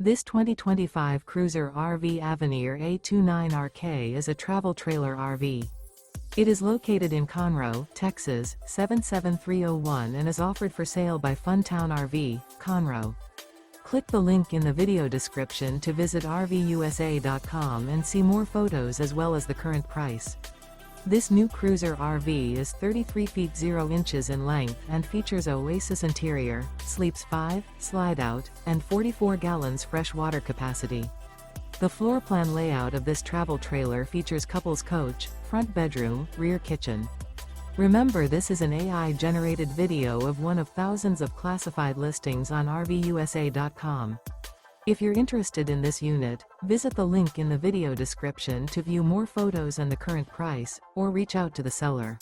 This 2025 Cruiser RV Avenir A-29RK is a travel trailer RV. It is located in Conroe, Texas, 77301 and is offered for sale by Funtown RV, Conroe. Click the link in the video description to visit RVUSA.com and see more photos as well as the current price. This new Cruiser RV is 33 feet 0 inches in length and features OASIS interior, sleeps 5, Slideout, and 44 gallons fresh water capacity. The floor plan layout of this travel trailer features couples coach, front bedroom, rear kitchen. Remember, this is an AI-generated video of one of thousands of classified listings on RVUSA.com. If you're interested in this unit, visit the link in the video description to view more photos and the current price, or reach out to the seller.